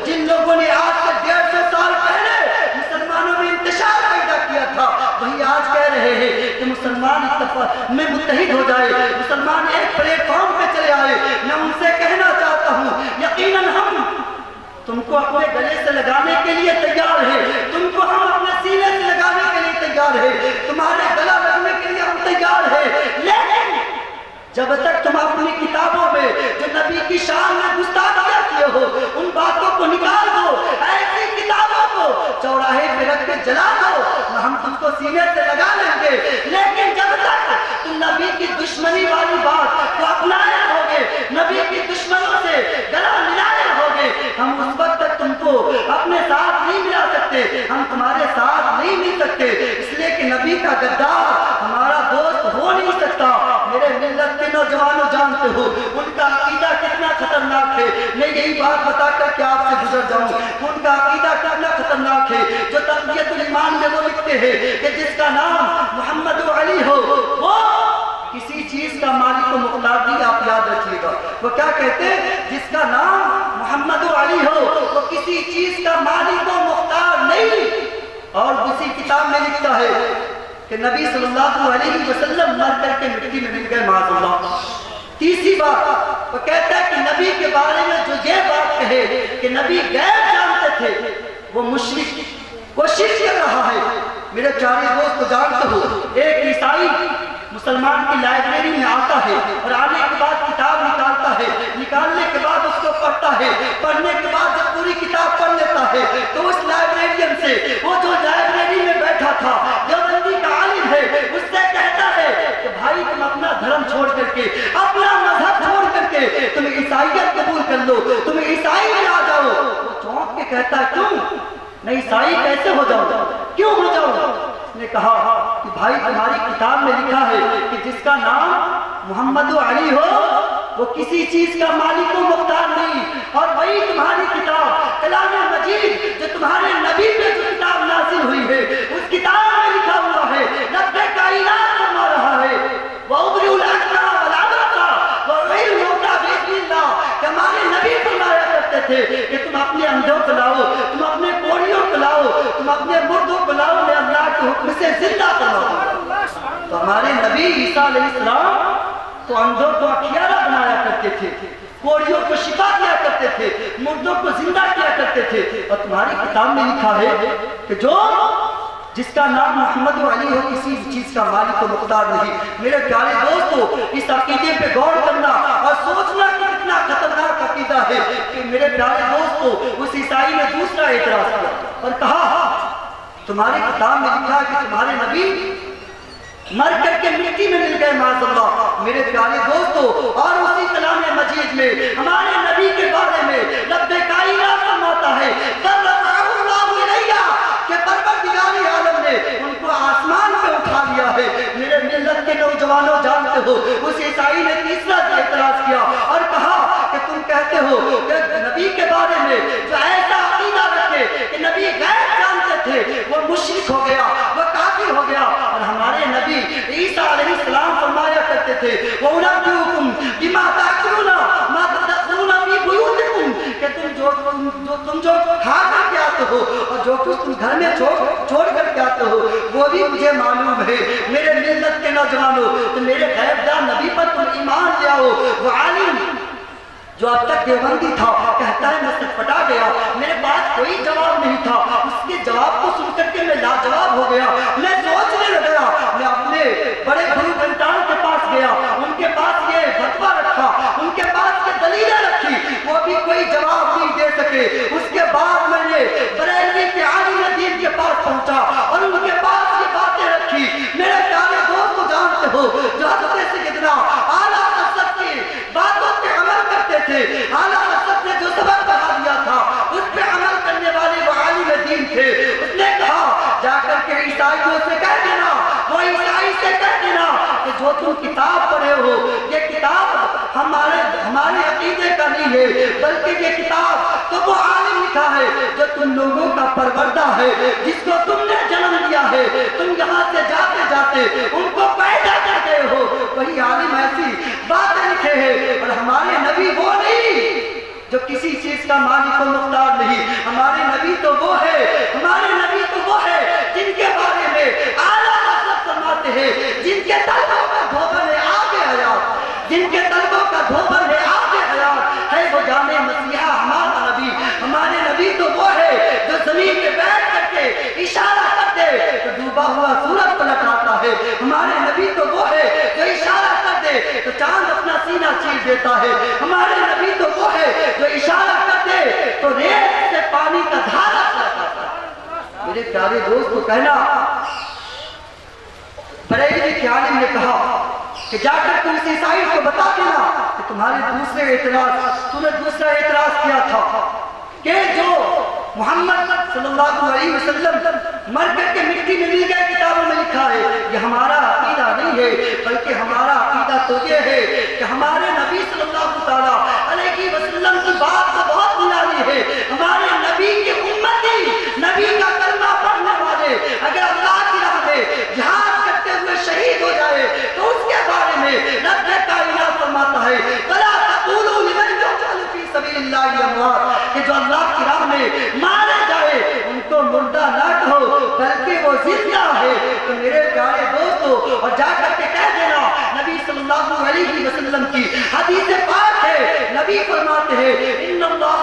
जिन लोगों ने आज से 150 साल पहले मुसलमानों में इंतशार पैदा किया था, वही आज कह रहे हैं कि मुसलमान में मुत्तहिद हो जाए, मुसलमान एक प्लेटफॉर्म पे चले आए। मैं उनसे कहना चाहता हूँ, यकीनन हम तुमको अपने गले से लगाने के लिए तैयार है, तुमको हम अपने सीने से लगाने के लिए तैयार है, तुम्हारे गला लगने के लिए हम तैयार है। लेकिन जब तक तुम अपनी किताबों में जो नबी की शान में गुस्ताखियां किए हो, उन बातों को निकाल दो, ऐसी किताबों को चौराहे पे रख के जला दो, हम तुमको सीने से लगा लेंगे। लेकिन जब तक तुम नबी की दुश्मनी वाली बात को अपनाए रहोगे, नबी की दुश्मनों से गला मिलाए रहोगे, हम उस वक्त तक तुमको अपने साथ नहीं मिला सकते, हम तुम्हारे साथ नहीं मिल सकते। इसलिए कि नबी का गद्दार हमारा दोस्त हो नहीं सकता। मेरे मिल्लत के नौजवानों जानते हो उनका अकीदा कितना खतरनाक है। मैं यही बात बताकर के आपसे गुजर जाऊं, उनका अकीदा कितना खतरनाक है। जो तक़वियतुल ईमान में वो लिखते हैं कि जिसका नाम मोहम्मद अली हो वो किसी चीज का मालिक व मुख्तार नहीं। आप याद रखिएगा, वो क्या कहते हैं, जिसका नाम मोहम्मद अली हो वो किसी चीज का मालिक व मुख्तार नहीं। और उसी किताब में लिखता है कि नबी सल्लल्लाहु अलैहि वसल्लम मर करके मिट्टी में मिल गए माज़अल्लाह। तीसरी बात वो कहता है कि नबी के बारे में जो ये बात कहे कि नबी गैब जानते थे, वो मुशरिक, वो शिर्क कर रहा है। मेरे प्यारे दोस्त जानते हो, एक ईसाई मुसलमान की लाइब्रेरी में आता है और आने के बाद किताब निकालता है, निकालने के बाद उसको पढ़ता है, पढ़ने के बाद जब पूरी किताब पढ़ लेता है तो उस लाइब्रेरियन से, वो जो लाइब्रेरी में बैठा था, जो बंदी का आलिम है, उससे कहता है कि भाई तुम अपना धर्म छोड़ करके, अपना मजहब छोड़ करके तुम ईसाईयत कबूल कर लो, तुम ईसाई में आ जाओ। वो चौंक के कहता है क्यों, मैं ईसाई कैसे हो जाऊं, क्यों हो जाऊं? उसने कहा कि भाई तुम्हारी किताब में लिखा है कि जिसका नाम मोहम्मद अली हो वो किसी चीज का मालिक व मुख्तार नहीं। और वही तुम्हारी किताब कलाम मजीद जो तुम्हारे नबी पे जो किताब नाज़िल हुई है, उस किताब में लिखा हुआ है, रब्बे कायनात फरमा रहा है वउबरिउल अकमा वल अबरसा वग़ैर मौता बिइज़्निल्लाह, कि हमारे नबी फरमाया करते थे कि तुम अपने अंधों को लाओ, तुम अपने कोढ़ियों को लाओ, तुम अपने मुर्दों को लाओ, मैं अल्लाह के हुक्म से जिंदा करवाऊं। तो हमारे नबी ईसा अलैहिस्सलाम तो अंधों को अखियारा बनाया करते थे, कोढ़ियों को शिफा किया करते थे, मुर्दों को जिंदा किया करते थे। और तुम्हारी किताब में लिखा है कि जो जिसका नाम मोहम्मद अली हो किसी चीज का मालिक व मुख्तार नहीं। मेरे प्यारे दोस्तों, इस अकीदे पे गौर करना और सोचना कि कितना खतरनाक अकीदा है कि मेरे प्यारे दोस्तों, उस ईसाई ने दूसरा एतराज किया और कहा तुम्हारी किताब में लिखा है कि तुम्हारे नबी मर करके मिट्टी में मिल गए माज़अल्लाह। मेरे प्यारे दोस्तों, और उसी कलाम मजीद में हमारे नबी के बारे में रब्बे कायनात फरमाता है कि परवरदिगार आलम ने उनको आसमान पे उठा लिया है। मेरे मिल्लत के नौजवानों जानते हो, उस ईसाई ने तीसरा एतराज किया और कहा कि तुम कहते हो कि नबी के बारे में जो ऐसा अकीदा रखे कि नबी गैब जानते थे, वो मुशरिक हो गया, वो काफिर हो गया। और हमारे नबी ईसा अलैहिस्सलाम फरमाया करते थे वो उनब्बिउकुम बिमा ताकुलूना मा तदखुलूना फी बुयूतिकुम, कि तुम जो खा करके आते हो और जो कुछ तुम घर में छोड़ करके आते हो वो भी मुझे मालूम है। मेरे मिल्लत के नौजवानों, तो मेरे गैबदार नबी पर तुम ईमान ले आओ। वो आलिम जो अब तक देवबंदी था कहता है मैं सटपटा गया, मेरे पास कोई जवाब नहीं था, उसके जवाब को सुन करके मैं लाजवाब हो गया। मैं सोचने लग गया, मैं अपने बड़े गुरु घंटान के पास गया, उनके पास ये फतवा रखा, उनके पास ये दलीलें रखी, वो भी कोई जवाब नहीं दे सके। उसके बाद मैंने बरेलवी के आलिम दीन के पास पहुंचा और उनके पास ये बातें रखी। मेरे प्यारे दोस्त जानते हो, जो हज़रत सैयदना आला हज़रत की बातों पे अमल करते थे, आला हज़रत ने जो सबक बता दिया था उस पे अमल करने वाले वो आलिम दीन थे। उसने कहा जाकर के ईसाइयों से कह देना, वो ईसाई से कह देना कि जो तुम किताब पढ़े हो ये किताब हमारे अकीदे का नहीं है, बल्कि ये किताब तो वो आलिम लिखा है जो तुम लोगों का परवरदा है, जिसको तुमने जन्म दिया है। तुम यहाँ से जाते जाते उनको पैदा कर गए हो, वही आलिम ऐसी बातें लिखे हैं। और हमारे नबी वो नहीं जो किसी चीज चीज का मालिक और मुख्तार नहीं। हमारे नबी तो वो है, हमारे नबी तो वो है जिनके बारे में आला हज़रत फरमाते हैं, जिनके तलबों का धोबन है आगे हयात, जिनके तलबों का धोबन है आगे हयात है वो जाने मसीहा हमारा नबी। हमारे नबी तो वो है जो जमीन पे बैठ करके इशारा कर दे तो डूबा हुआ सूरज पलट आता है। हमारे नबी तो वो है जो इशारा कर दे तो चांद अपना सीना चीर देता है। हमारे नबी तो वो है जो इशारा कर दे तो रेत से पानी का धारा चलता है। मेरे प्यारे दोस्त को कहना, बरेलवी के आलिम ने कहा कि जाकर तुम इस ईसाई को बता देना कि तूने दूसरा एतराज किया था कि जो मोहम्मद सल्लल्लाहु अलैहि वसल्लम मर करके मिट्टी में मिल गए, किताबों में लिखा है। ये हमारा अकीदा नहीं है, बल्कि हमारा अकीदा तो ये है कि हमारे नबी सल्लल्लाहु ताला अलैहि वसल्लम की बात तो बहुत निराली है। हमारे नबी के उम्मती, नबी का कलमा पढ़ने वाले अगर अल्लाह की राह में जिहाद करते हुए शहीद हो जाए तो उसके बारे में रब कायनात फरमाता है वला तक़ूलू लिमन युक़तलू फी सबीलिल्लाहि अमवात, कि जो अल्लाह की राह में मारे जाए उनको मुर्दा ना कहो बल्कि वो जिंदा है। तो मेरे प्यारे दोस्तों, और जाकर के कह देना नबी सल्लल्लाहु अलैहि वसल्लम की हदीस पाक है, नबी फरमाते हैं इन्नल्लाह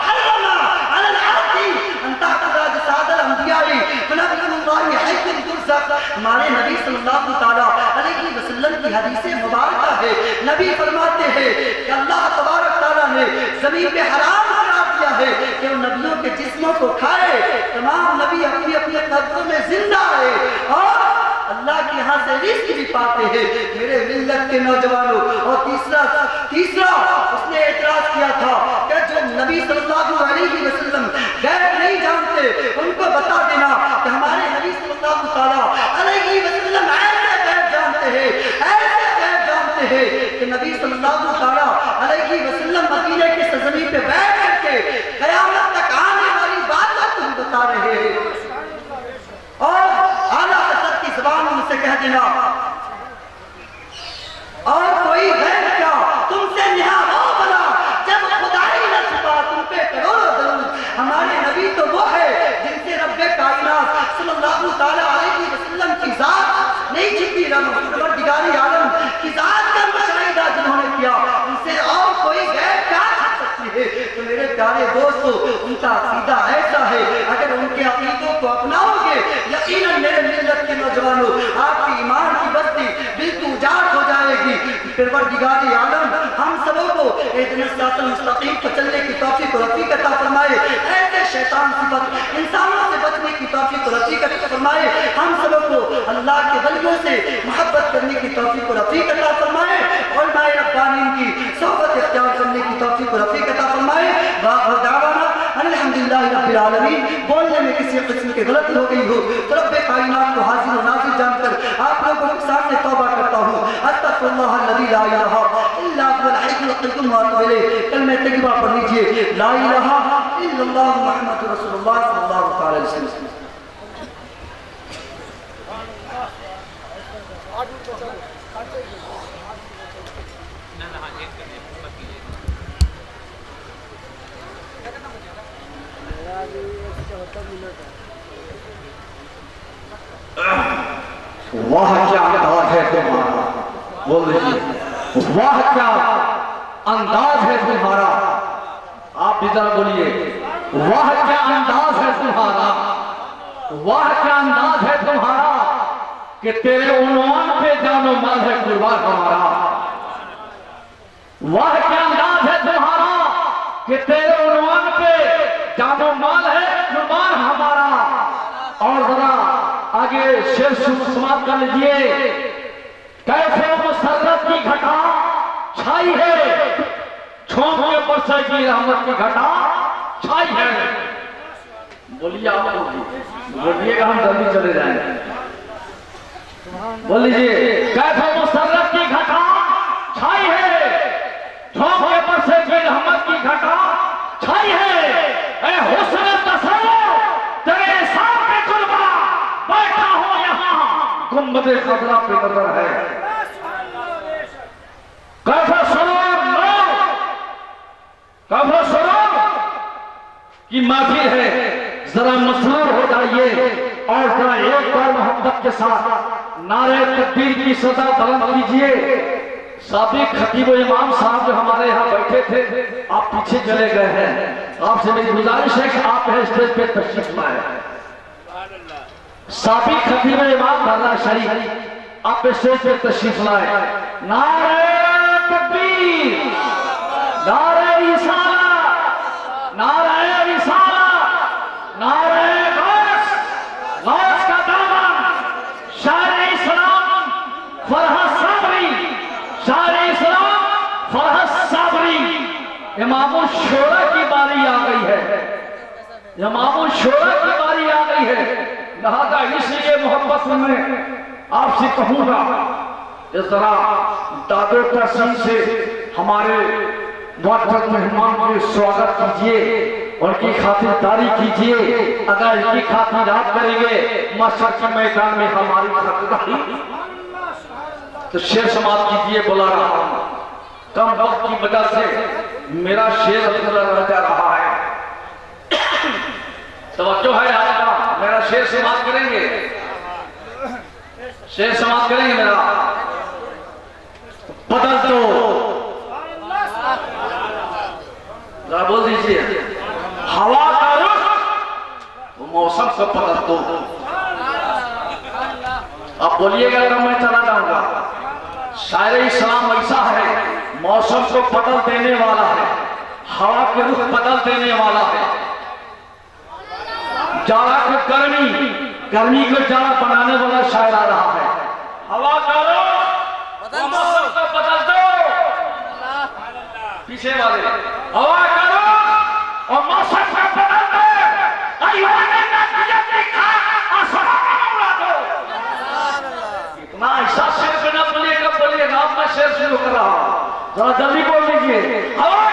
हर्रमा अलल अर्दी अन ताक़ुदा जसादल अंबियाई फनबियुल्लाहि हय्युन तुरज़क़। हमारे नबी सल्लल्लाहु ताला अलैहि वसल्लम की हदीस मुबारक है, नबी फरमाते हैं कि अल्लाह तबारक ताला ने जमीन पे हराम करार दिया है कि उन नबियों के जिस्मों को खाए। तमाम नबी अपनी अपनी कब्रों में जिंदा है और अल्लाह के यहाँ से रिस्क भी पाते हैं। मेरे मिल्लत के नौजवानों, और तीसरा उसने एतराज किया था कि जो नबी सल्लल्लाहु अलैहि वसल्लम गैर नहीं जानते उनको बता देना कि हमारे नबी सल्लल्लाहु ताला अलैहि वसल्लम ऐसे गैर जानते हैं, ऐसे गैर जानते हैं कि नबी सल्लल्लाहु ताला अलैहि वसल्लम मदीने की सरजमीन पे बैठ करके क़यामत तक आने वाली बात को भी बता रहे हैं। और आला हज़रत की ज़बान उनसे कह देना और कोई गैर क्या तुमसे निहा हो बना जब खुदाई न छुपा तुम पे करोड़ों दरूद। हमारे नबी तो वो है जिनसे रब्बे कायनात सल्लल्लाहु ताला अलैहि वसल्लम की जात नहीं छिपी, परवरदिगारी आलम की जात का मुशाहिदा जिन्होंने किया उनसे और कोई गैर क्या छुप सकती है। तो मेरे प्यारे दोस्तों, उनका अकीदा ऐसा है, अगर उनके अकीदों को अपनाओगे यकीनन मेरे मिल्लत के नौजवानों आपकी ईमान की बस्ती बिल्कुल उजाड़ हो जाएगी। परवरदिगारी आलम हम सबों को इहदिनस सिरातल मुस्तकीम पर चलने की तौफीक और रफ़ीक अता फरमाए, ऐसे शैतान सिफत इंसानों से बचने की तौफीक और रफ़ीक अता फरमाए, हम सबों को अल्लाह के वलियों से मोहब्बत करने की तौफीक और रफ़ीक अता फरमाए, उलमाए रब्बानीन की सोहबत इख्तियार करने की तौफीक और रफ़ीक अता फरमाए। दावाना अल्हम्दुलिल्लाह रब्बिल आलमीन। बोलने में किसी किस्म की गलती हो गई हो तो रब्बे कायनात को हाजिर और नाज़िर जानकर आप लोगों के सामने तौबा करता हूँ। अस्तग़फिरुल्लाह अल्लज़ी ला इलाहा इल्ला हुवल हय्युल क़य्यूम व अतूबु इलैह। कलमे तय्यबा पढ़ लीजिए, ला इलाहा इल्लल्लाह मुहम्मदुर रसूलुल्लाह सल्लल्लाहु अलैहि वसल्लम। वाह क्या अंदाज है तुम्हारा, बोल लीजिए, वाह क्या अंदाज है तुम्हारा। आप भी जरा बोलिए, वाह क्या अंदाज है तुम्हारा, वाह क्या अंदाज है तुम्हारा कि तेरे उन्वान पे जानो माल है कुर्बान हमारा। वाह क्या अंदाज है तुम्हारा कि तेरे उन्वान पे जानो माल है कुर्बान हमारा। और जरा आगे शेर समाप्त कर लीजिए। कैसे मुसर्रत की घटा छाई है, छोम के बरसे की रहमत की घटा छाई है। बोलिए, आप बोलिएगा, हम जल्दी चले जाएंगे। बोल लीजिए, कैसे मुसर्रत की घटा छाई है, छोम के बरसे की रहमत की घटा छाई है। ए हुस्न तसव्वुर तेरे सामने कुर्बा बैठा हो यहाँ गुंबदे खजरा पे नजर है। कैसा सरूर लो, कैसा सरूर की महफिल है, जरा मसरूर हो जाइए और जरा एक बार मोहब्बत के साथ नारे तकबीर की सदा बुलंद कीजिए। साबिक खतीब इमाम साहब जो हमारे यहाँ बैठे थे, आप पीछे चले गए हैं। आपसे मेरी गुजारिश है कि आप स्टेज पे तशरीफ लाए। साबिक खतीब इमाम धर्रा शरीफ, आप स्टेज पे तशरीफ लाए। नारे तकबीर, नारे रिसालत, नारे रिसालत, नारे गौस, गौस का दामन, शायर इस्लाम फरहत साबरी, शायर इस्लाम फरहत साबरी। इमामुल शोरा की बारी आ गई है, इमामुल शोरा की बारी आ गई है। लिहाजा इसलिए मोहब्बत में आपसे कहूंगा, इस तरह दादो तहसीन से हमारे मुअज़्ज़ज़ मेहमान के स्वागत कीजिए, उनकी खातिरदारी कीजिए। अगर इनकी खातिर आप करेंगे माशर के मैदान में हमारी खातिरदारी, तो शेर समाप्त कीजिए। बुला रहा हूं, कम वक्त की वजह से मेरा शेर अधूरा रह जा रहा है। तवज्जो है आपका, मेरा शेर समाप्त करेंगे, शेर समाप्त करेंगे मेरा। बदल दो, जरा बोल दीजिए, हवा का रुख वो मौसम को बदल दो। आप बोलिएगा तो मैं चला जाऊंगा। शायर इस्लाम ऐसा है, मौसम को बदल देने वाला है, हवा के रुख बदल देने वाला है। जाड़ा को गर्मी, गर्मी को जाड़ा बनाने वाला शायर आ रहा है। हवा का रुख मौसम को बदल दो, पीछे वाले, हवा का रुख और मौसम को बदल दो। इतना ऐसा शेर बिना बोलिएगा, बोलिएगा। अब मैं शेर शुरू कर रहा हूं, जरा जल्दी बोल दीजिए। हवा